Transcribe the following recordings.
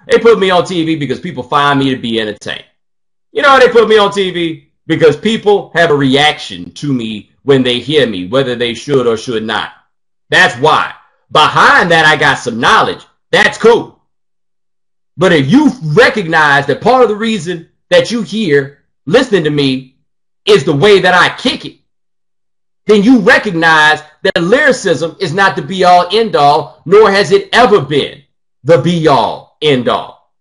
They put me on TV because people find me to be entertaining. You know how they put me on TV? Because people have a reaction to me when they hear me, whether they should or should not. That's why. Behind that, I got some knowledge. That's cool. But if you recognize that part of the reason that you hear listening to me is the way that I kick it, then you recognize that lyricism is not the be-all, end-all, nor has it ever been the be-all, end-all.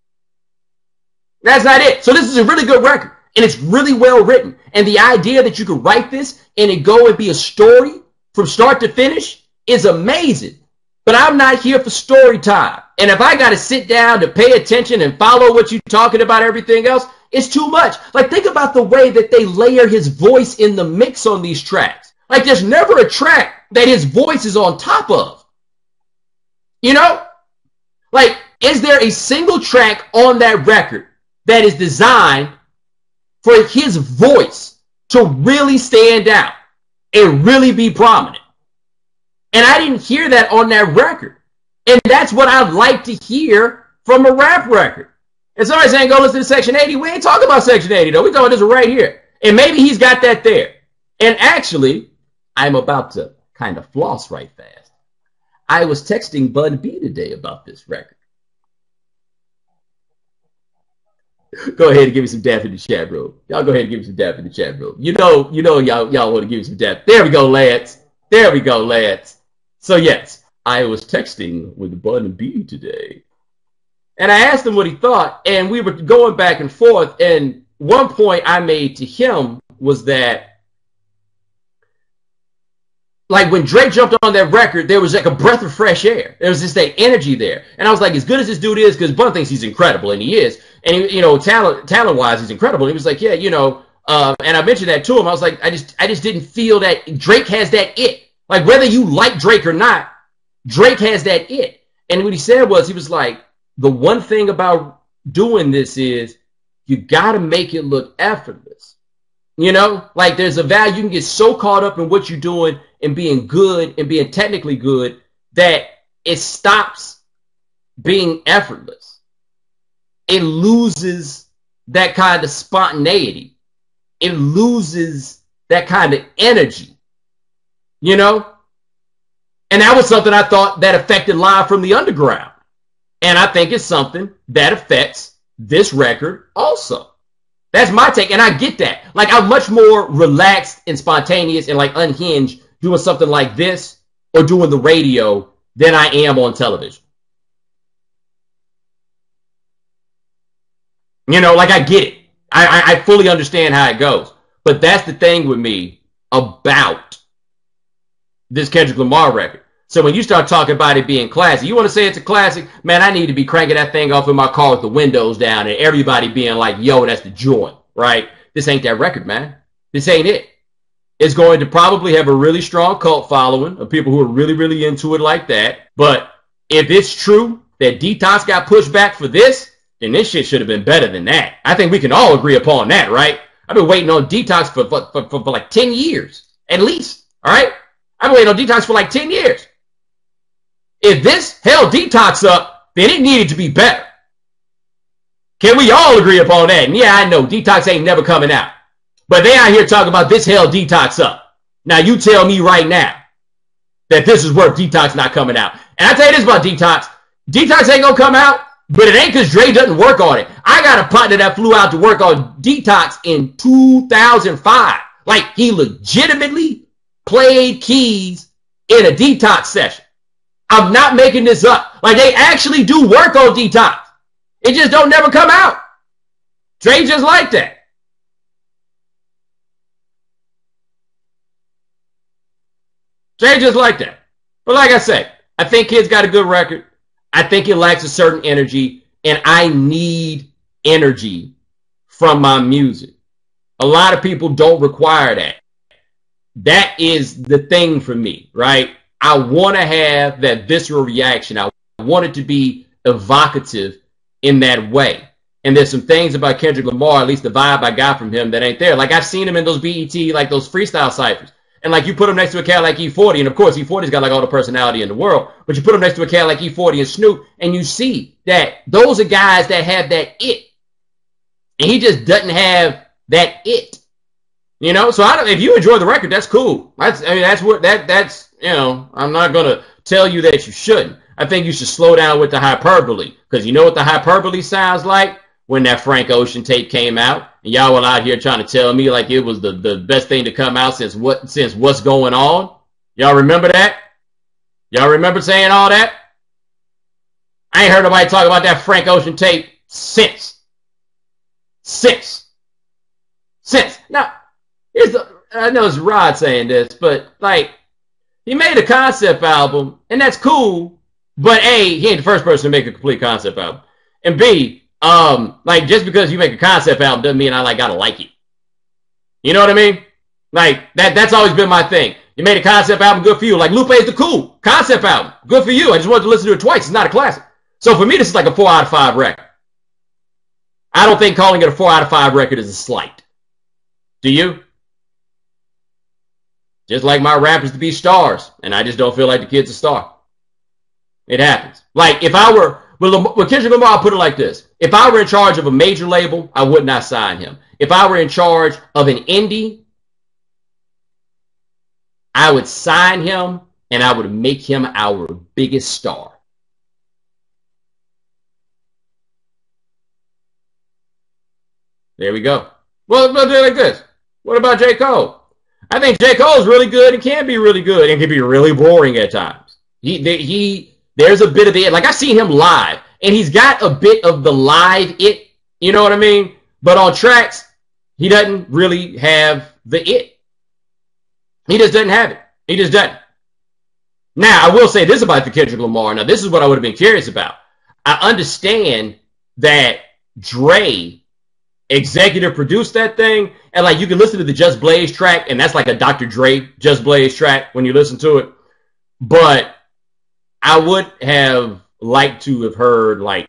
That's not it. So this is a really good record, and it's really well written. And the idea that you could write this and it go and be a story from start to finish is amazing. But I'm not here for story time. And if I got to sit down to pay attention and follow what you're talking about, everything else, it's too much. Like, think about the way that they layer his voice in the mix on these tracks. Like, there's never a track that his voice is on top of. You know? Like, is there a single track on that record that is designed for his voice to really stand out and really be prominent? And I didn't hear that on that record. And that's what I'd like to hear from a rap record. And somebody's saying, go listen to Section 80. We ain't talking about Section 80, though. We're talking about this right here. And maybe he's got that there. And actually, I'm about to kind of floss right fast. I was texting Bun B today about this record. Go ahead and give me some dap in the chat room. Y'all go ahead and give me some dap in the chat room. You know y'all want to give me some dap. There we go, lads. There we go, lads. So yes, I was texting with Bun B today. And I asked him what he thought, and we were going back and forth. And one point I made to him was that, like, when Drake jumped on that record, there was like a breath of fresh air. There was just that energy there. And I was like, as good as this dude is, because Bun thinks he's incredible, and he is. And, he, you know, talent-wise, he's incredible. And he was like, yeah, you know, and I mentioned that to him. I was like, I just didn't feel that Drake has that it. Like, whether you like Drake or not, Drake has that it. And what he said was, he was like, the one thing about doing this is you got to make it look effortless. You know, like, there's a value. You can get so caught up in what you're doing and being good and being technically good that it stops being effortless. It loses that kind of spontaneity. It loses that kind of energy. You know? And that was something I thought that affected Live from the Underground. And I think it's something that affects this record also. That's my take, and I get that. Like, I'm much more relaxed and spontaneous and, like, unhinged doing something like this or doing the radio than I am on television. You know, like, I get it. I fully understand how it goes. But that's the thing with me about this Kendrick Lamar record. So when you start talking about it being classic, you want to say it's a classic? Man, I need to be cranking that thing off in my car with the windows down and everybody being like, yo, that's the joint, right? This ain't that record, man. This ain't it. It's going to probably have a really strong cult following of people who are really, really into it like that. But if it's true that Detox got pushed back for this, then this shit should have been better than that. I think we can all agree upon that, right? I've been waiting on Detox for like 10 years, at least, all right? I've been waiting on Detox for like 10 years. If this held Detox up, then it needed to be better. Can we all agree upon that? And yeah, I know Detox ain't never coming out. But they out here talking about this held Detox up. Now you tell me right now that this is worth Detox not coming out. And I tell you this about Detox. Detox ain't gonna come out, but it ain't because Dre doesn't work on it. I got a partner that flew out to work on Detox in 2005. Like, he legitimately played keys in a Detox session. I'm not making this up. Like, they actually do work on Detox. It just don't never come out. Dre just like that. Dre just like that. But like I say, I think Kid's got a good record. I think it lacks a certain energy, and I need energy from my music. A lot of people don't require that. That is the thing for me, right? I want to have that visceral reaction. I want it to be evocative in that way. And there's some things about Kendrick Lamar, at least the vibe I got from him, that ain't there. Like, I've seen him in those BET, like those freestyle cyphers. And like you put him next to a cat like E40, and of course E40's got like all the personality in the world, but you put him next to a cat like E40 and Snoop, and you see that those are guys that have that it. And he just doesn't have that it. You know, so if you enjoy the record, that's cool. That's you know, I'm not gonna tell you that you shouldn't. I think you should slow down with the hyperbole, because you know what the hyperbole sounds like when that Frank Ocean tape came out, and y'all were out here trying to tell me like it was the best thing to come out since what's going on. Y'all remember that? Y'all remember saying all that? I ain't heard nobody talk about that Frank Ocean tape since. Now, I know it's Rod saying this, but like, he made a concept album, and that's cool, but A, he ain't the first person to make a complete concept album. And B, like, just because you make a concept album doesn't mean I like gotta like it. You know what I mean? Like, that's always been my thing. You made a concept album, good for you. Like, Lupe's the cool concept album, good for you. I just wanted to listen to it twice. It's not a classic. So for me, this is like a 4 out of 5 record. I don't think calling it a 4 out of 5 record is a slight. Do you? Just like my rap is to be stars, and I just don't feel like the kid's a star. It happens. Like, if I were, with Kendrick Lamar, I'll put it like this. If I were in charge of a major label, I would not sign him. If I were in charge of an indie, I would sign him, and I would make him our biggest star. There we go. Well, let's do it like this. What about J. Cole? I think J. Cole is really good and can be really good and can be really boring at times. There's a bit of it. Like, I've seen him live, and he's got a bit of the live it. You know what I mean? But on tracks, he doesn't really have the it. He just doesn't have it. He just doesn't. Now, I will say this about the Kendrick Lamar. Now, this is what I would have been curious about. I understand that Dre executive produced that thing, and like you can listen to the Just Blaze track, and that's like a Dr. Dre Just Blaze track when you listen to it. But I would have liked to have heard like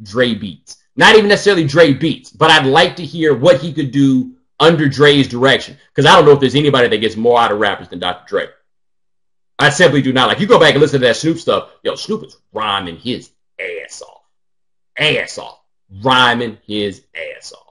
Dre beats. Not even necessarily Dre beats, but I'd like to hear what he could do under Dre's direction. Because I don't know if there's anybody that gets more out of rappers than Dr. Dre. I simply do not. Like, you go back and listen to that Snoop stuff, yo, Snoop is rhyming his ass off. Rhyming his ass off.